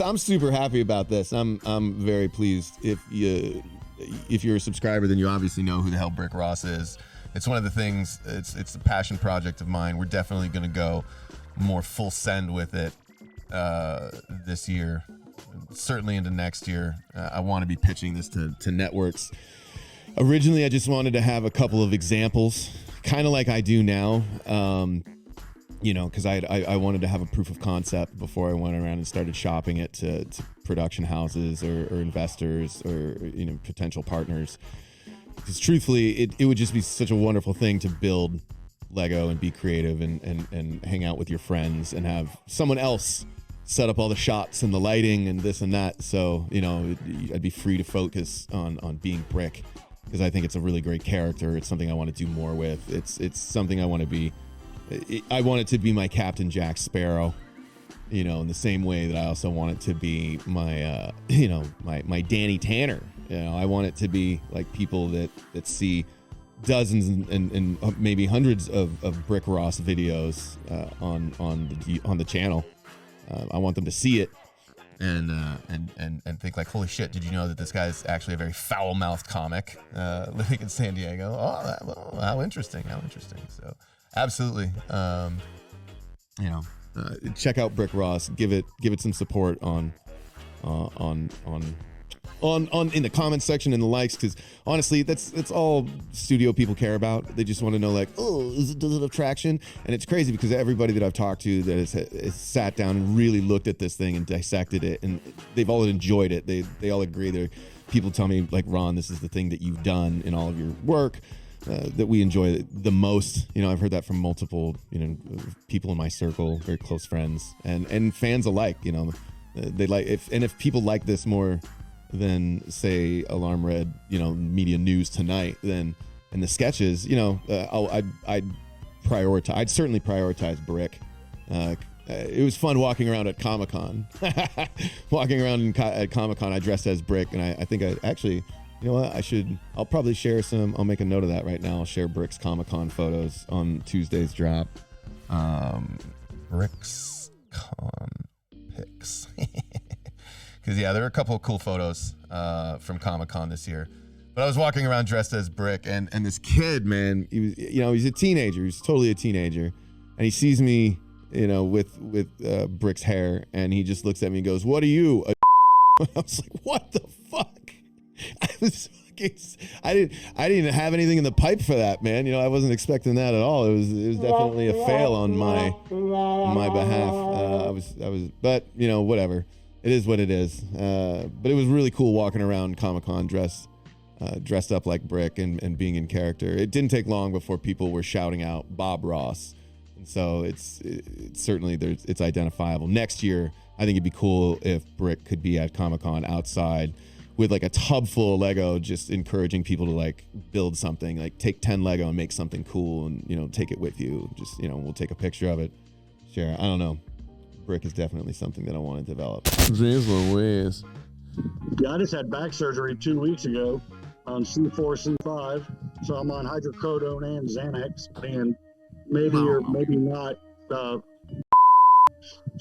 I'm super happy about this. I'm very pleased. If you're a subscriber, then you obviously know who the hell Brick Ross is. It's one of the things. It's a passion project of mine. We're definitely going to go more full send with it this year. Certainly into next year. I want to be pitching this to networks. Originally, I just wanted to have a couple of examples, kind of like I do now. Because I wanted to have a proof of concept before I went around and started shopping it to production houses or investors or potential partners. Because truthfully, it would just be such a wonderful thing to build Lego and be creative and hang out with your friends and have someone else set up all the shots and the lighting and this and that. So I'd be free to focus on being Brick, because I think it's a really great character. It's something I want to do more with. It's something I want to be. I want it to be my Captain Jack Sparrow, in the same way that I also want it to be my, my Danny Tanner. I want it to be like people that see dozens and maybe hundreds of Brick Ross videos on the channel. I want them to see it and think like, holy shit, did you know that this guy's actually a very foul-mouthed comic living in San Diego? Oh, how interesting. So. Absolutely. Check out Brick Ross. Give it some support on in the comments section and the likes, because honestly, that's all studio people care about. They just want to know, like, does it have traction? And it's crazy because everybody that I've talked to that has sat down and really looked at this thing and dissected it, and they've all enjoyed it. They all agree. People tell me, like, Ron, this is the thing that you've done in all of your work that we enjoy the most. I've heard that from multiple, people in my circle, very close friends and fans alike. They like if people like this more than, say, Alarm Red, Media News Tonight, then and the sketches, I'd certainly prioritize Brick. It was fun walking around at Comic-Con. At Comic-Con, I dressed as Brick, and I think I actually. You know what? I'll probably share some. I'll make a note of that right now. I'll share Brick's Comic-Con photos on Tuesday's drop. Brick's Con pics. Because, there are a couple of cool photos from Comic-Con this year. But I was walking around dressed as Brick, and this kid, man, he was, he's a teenager. He's totally a tteenager. And he sees me, with Brick's hair, and he just looks at me and goes, "What are you?" I was like, what the fuck? I didn't have anything in the pipe for that, man. I wasn't expecting that at all. It was definitely a fail on my behalf. But whatever. It is what it is. But it was really cool walking around Comic-Con dressed up like Brick and being in character. It didn't take long before people were shouting out Bob Ross, and so it's certainly it's identifiable. Next year, I think it'd be cool if Brick could be at Comic-Con outside with like a tub full of Lego, just encouraging people to like build something, like take 10 Lego and make something cool and, take it with you. Just, we'll take a picture of it, share. I don't know. Brick is definitely something that I want to develop. Jeez Louise. Yeah, I just had back surgery 2 weeks ago on C4, C5. So I'm on hydrocodone and Xanax, and maybe or maybe not. So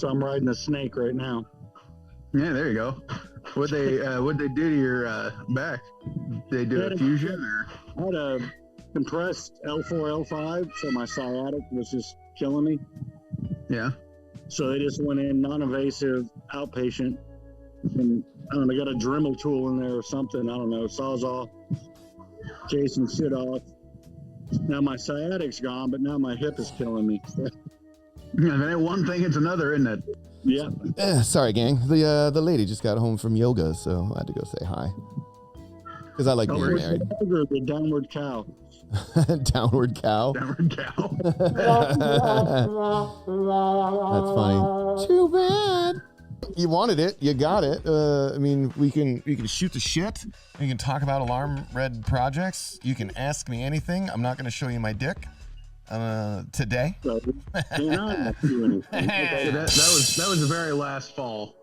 I'm riding a snake right now. Yeah, there you go. What'd they do to your back? Did they do a fusion or? I had a compressed L4, L5, so my sciatic was just killing me. Yeah. So they just went in non-invasive outpatient, and I don't know, they got a Dremel tool in there or something. I don't know, sawzall, chasing shit off. Now my sciatic's gone, but now my hip is killing me. Yeah, if it ain't one thing, it's another, isn't it? Yeah. Sorry, gang. The lady just got home from yoga, so I had to go say hi. Because I like being married. The downward cow. Downward cow? Downward cow. That's funny. Too bad. You wanted it. You got it. I mean, we can shoot the shit. We can talk about Alarm Red projects. You can ask me anything. I'm not going to show you my dick. Today. That was the very last fall.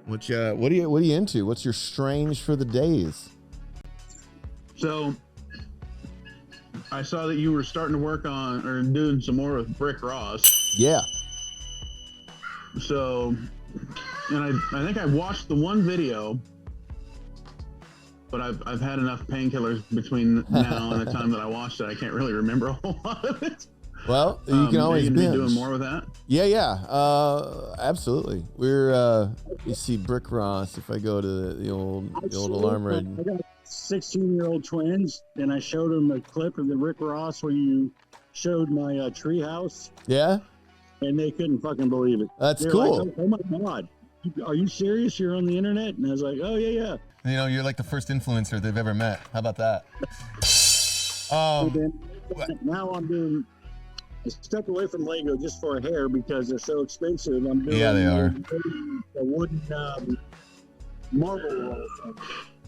What are you into? What's your strange for the days? So I saw that you were starting to work on or doing some more with Brick Ross. Yeah. So and I think I watched the one video, but I've had enough painkillers between now and the time that I watched it. I can't really remember a whole lot of it. Well, you can always be doing more with that. Yeah, absolutely. We're you see Brick Ross. If I go to the old alarm rating. I got 16-year-old twins, and I showed them a clip of the Rick Ross where you showed my tree house. Yeah, and they couldn't fucking believe it. That's cool. Like, oh my God, are you serious? You're on the internet? And I was like, oh yeah. You know, you're like the first influencer they've ever met. How about that? Now I stepped away from Lego just for a hair because they're so expensive. I'm doing they are. A wooden marble roll.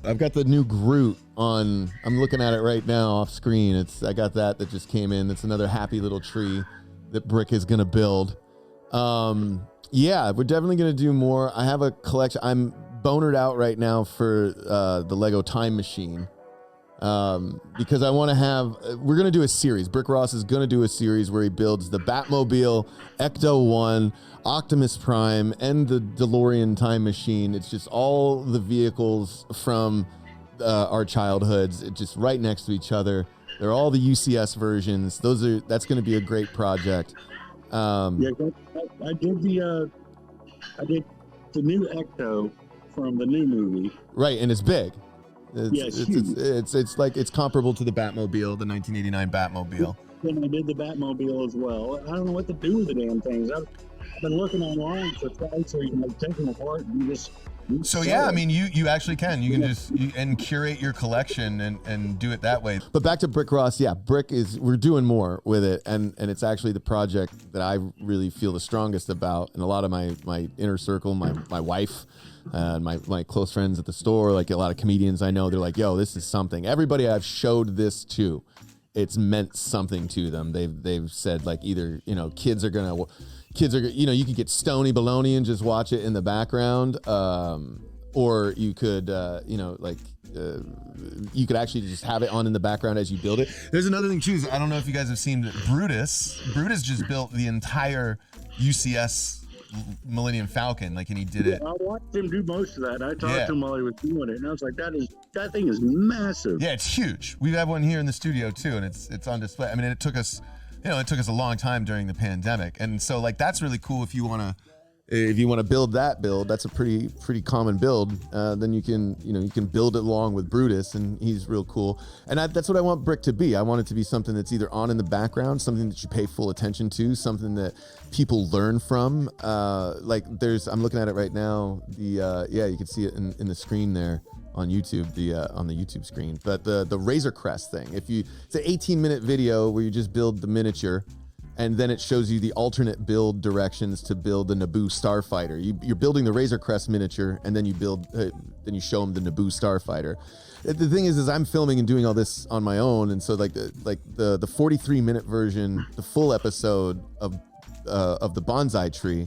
I've got the new Groot on. I'm looking at it right now off screen. I got that just came in. It's another happy little tree that Brick is gonna build. Yeah, we're definitely gonna do more. I have a collection. I'm bonered out right now for the Lego Time Machine. Because I want to have, we're going to do a series. Brick Ross is going to do a series where he builds the Batmobile, Ecto-1, Optimus Prime, and the DeLorean Time Machine. It's just all the vehicles from our childhoods, just right next to each other. They're all the UCS versions. That's going to be a great project. I did the new Ecto from the new movie. Right, and it's big. It's like it's comparable to the Batmobile, the 1989 Batmobile. Then I did the Batmobile as well. I don't know what to do with the damn things. I've been looking online for sites where you can take them apart and just. So yeah, I mean, you actually can. You can just and curate your collection and do it that way. But back to Brick Ross, yeah, we're doing more with it, and it's actually the project that I really feel the strongest about, and a lot of my inner circle, my wife. My close friends at the store, like a lot of comedians I know, they're like, yo, this is something. Everybody I've showed this to, it's meant something to them. They've said like either, kids are, you could get Stony Baloney and just watch it in the background. Or you could, you could actually just have it on in the background as you build it. There's another thing too. I don't know if you guys have seen Brutus. Brutus just built the entire UCS Millennium Falcon, and he did it. I watched him do most of that. I talked to him while he was doing it, and I was like, that thing is massive. Yeah, it's huge. We have one here in the studio too, and it's on display. I mean, it took us a long time during the pandemic, and so that's really cool. If you want to build that's a pretty common build. Then you can build it along with Brutus, and he's real cool. And that's what I want Brick to be. I want it to be something that's either on in the background, something that you pay full attention to, something that people learn from. I'm looking at it right now. You can see it in the screen there on YouTube, on the YouTube screen. But the Razor Crest thing, it's an 18-minute video where you just build the miniature. And then it shows you the alternate build directions to build the Naboo Starfighter. You're building the Razor Crest miniature, and then you show them the Naboo Starfighter. The thing is I'm filming and doing all this on my own, and so the 43-minute version, the full episode of the bonsai tree,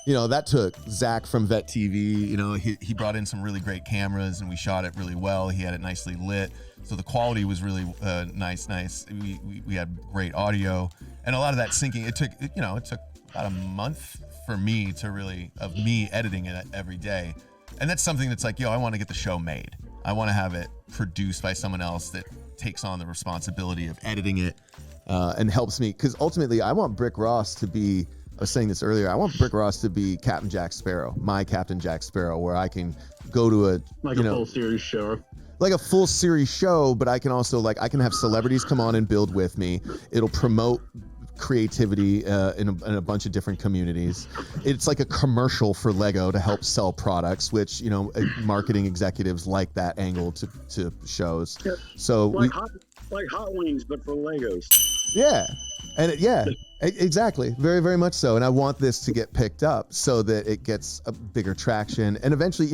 that took Zach from Vet TV. He brought in some really great cameras, and we shot it really well. He had it nicely lit, so the quality was really nice. We had great audio. And a lot of that syncing, it took about a month for me of me editing it every day. And that's something that's I want to get the show made. I want to have it produced by someone else that takes on the responsibility of editing it and helps me. Because ultimately, I want Brick Ross to be, I was saying this earlier, I want Brick Ross to be Captain Jack Sparrow, my Captain Jack Sparrow, where I can go to a full series show. Like a full series show, but I can also I can have celebrities come on and build with me. It'll promote creativity in a bunch of different communities. It's like a commercial for Lego to help sell products, which marketing executives like that angle to shows. Yeah. So like hot wings, but for Legos. Yeah, and exactly, very very much so. And I want this to get picked up so that it gets a bigger traction, and eventually,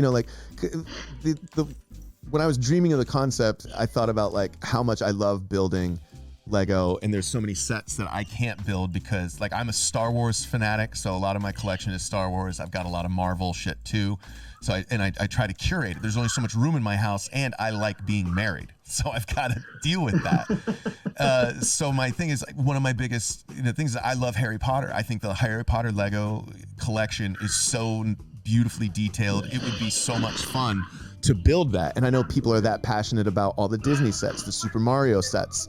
when I was dreaming of the concept, I thought about how much I love building Lego, and there's so many sets that I can't build because I'm a Star Wars fanatic, so a lot of my collection is Star Wars. I've got a lot of Marvel shit too, so I try to curate it. There's only so much room in my house, and I like being married, so I've got to deal with that. So my thing is one of my biggest things is I love Harry Potter. I think the Harry Potter Lego collection is so beautifully detailed. It would be so much fun to build that. And I know people are that passionate about all the Disney sets, the Super Mario sets,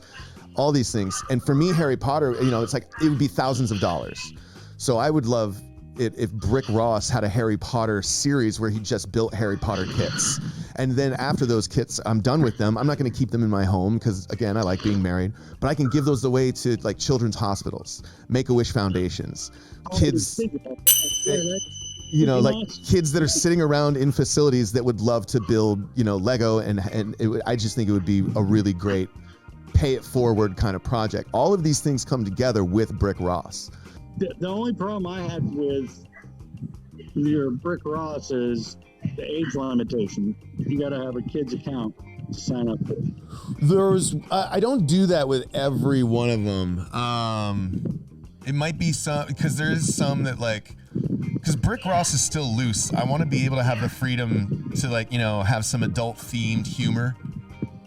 all these things. And for me, Harry Potter, you know, it's like, it would be thousands of dollars. So I would love it if Brick Ross had a Harry Potter series where he just built Harry Potter kits. And then after those kits, I'm done with them. I'm not going to keep them in my home because, again, I like being married. But I can give those away to like children's hospitals, Make-A-Wish foundations, kids, you know, like kids that are sitting around in facilities that would love to build, you know, Lego. And I just think it would be a really great pay it forward kind of project. All of these things come together with Brick Ross. The only problem I had with your Brick Ross is the age limitation. You got to have a kid's account to sign up for. I don't do that with every one of them. It might be some, because there is some that like, because Brick Ross is still loose. I want to be able to have the freedom to, like, you know, have some adult themed humor.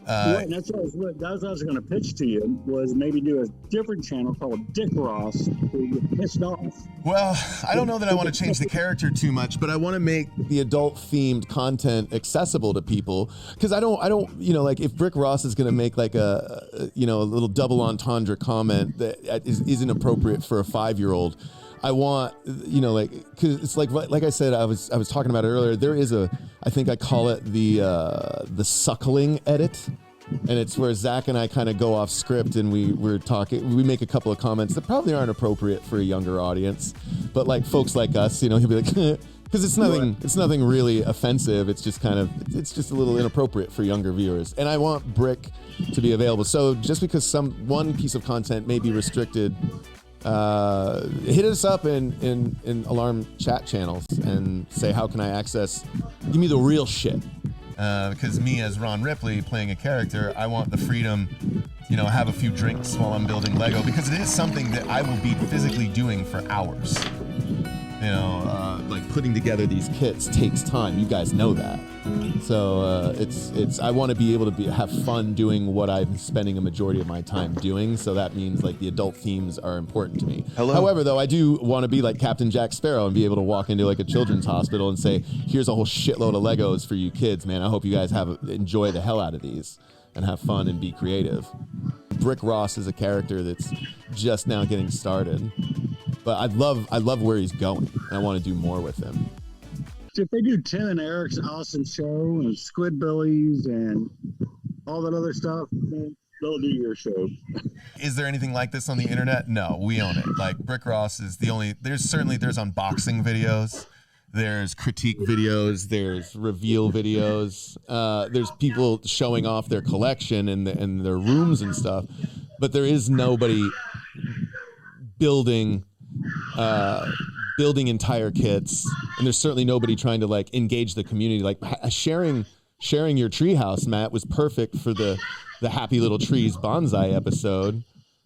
Right, that's what I was going to pitch to you, was maybe do a different channel called Dick Ross where you get pissed off. Well, I don't know that I want to change the character too much, but I want to make the adult themed content accessible to people, because I don't, you know, like if Brick Ross is going to make like a little double entendre comment that isn't appropriate for a 5-year-old, I want, you know, like, because it's like I said, I was talking about it earlier. There is I think I call it the suckling edit, and it's where Zach and I kind of go off script and we're talking. We make a couple of comments that probably aren't appropriate for a younger audience, but like folks like us, you know, he'll be like, because it's nothing really offensive. It's just it's just a little inappropriate for younger viewers, and I want Brick to be available. So just because one piece of content may be restricted, hit us up in alarm chat channels and say, how can I access, give me the real shit. Because me as Ron Ripley playing a character, I want the freedom, you know, have a few drinks while I'm building Lego, because it is something that I will be physically doing for hours. You know, like putting together these kits takes time. You guys know that. So I want to be able to have fun doing what I'm spending a majority of my time doing. So that means like the adult themes are important to me. Hello. However, though, I do want to be like Captain Jack Sparrow and be able to walk into like a children's hospital and say, here's a whole shitload of Legos for you kids, man. I hope you guys enjoy the hell out of these and have fun and be creative. Brick Ross is a character that's just now getting started, but I love where he's going, and I want to do more with him. If they do Tim and Eric's awesome show and Squidbillies and all that other stuff, they'll do your show. Is there anything like this on the internet? No, we own it. Like Brick Ross is the only. There's unboxing videos, there's critique videos, there's reveal videos, there's people showing off their collection and their rooms and stuff, but there is nobody building entire kits, and there's certainly nobody trying to like engage the community. Like sharing your treehouse, Matt, was perfect for the Happy Little Trees bonsai episode,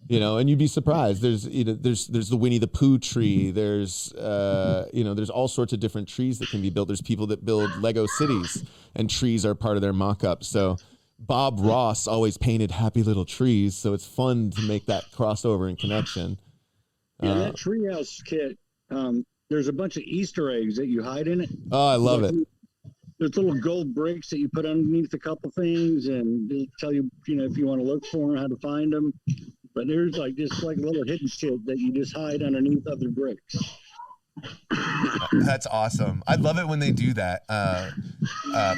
you know. And you'd be surprised. There's the Winnie the Pooh tree. There's all sorts of different trees that can be built. There's people that build Lego cities, and trees are part of their mock-up. So Bob Ross always painted Happy Little Trees, so it's fun to make that crossover and connection. Yeah, that treehouse kit. There's a bunch of Easter eggs that you hide in it. Oh, I love it. There's little gold bricks that you put underneath a couple things, and they'll tell you, you know, if you want to look for them, how to find them. But there's like just like little hidden shit that you just hide underneath other bricks. That's awesome. I love it when they do that.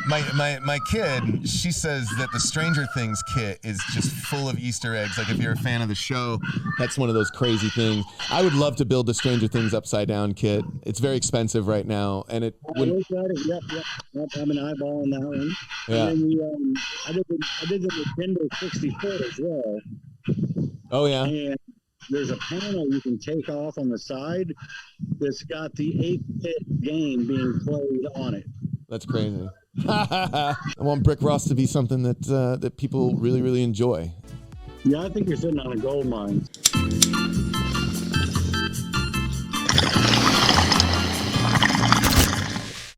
My kid, she says that the Stranger Things kit is just full of Easter eggs. Like if you're a fan of the show, that's one of those crazy things. I would love to build the Stranger Things upside down kit. It's very expensive right now, and Yep. I'm an eyeball on that one. Yeah. And then I did the Nintendo 64 as well. Oh yeah. And there's a panel you can take off on the side that's got the 8-bit game being played on it. That's crazy. I want Brick Ross to be something that people really, really enjoy. Yeah, I think you're sitting on a gold mine.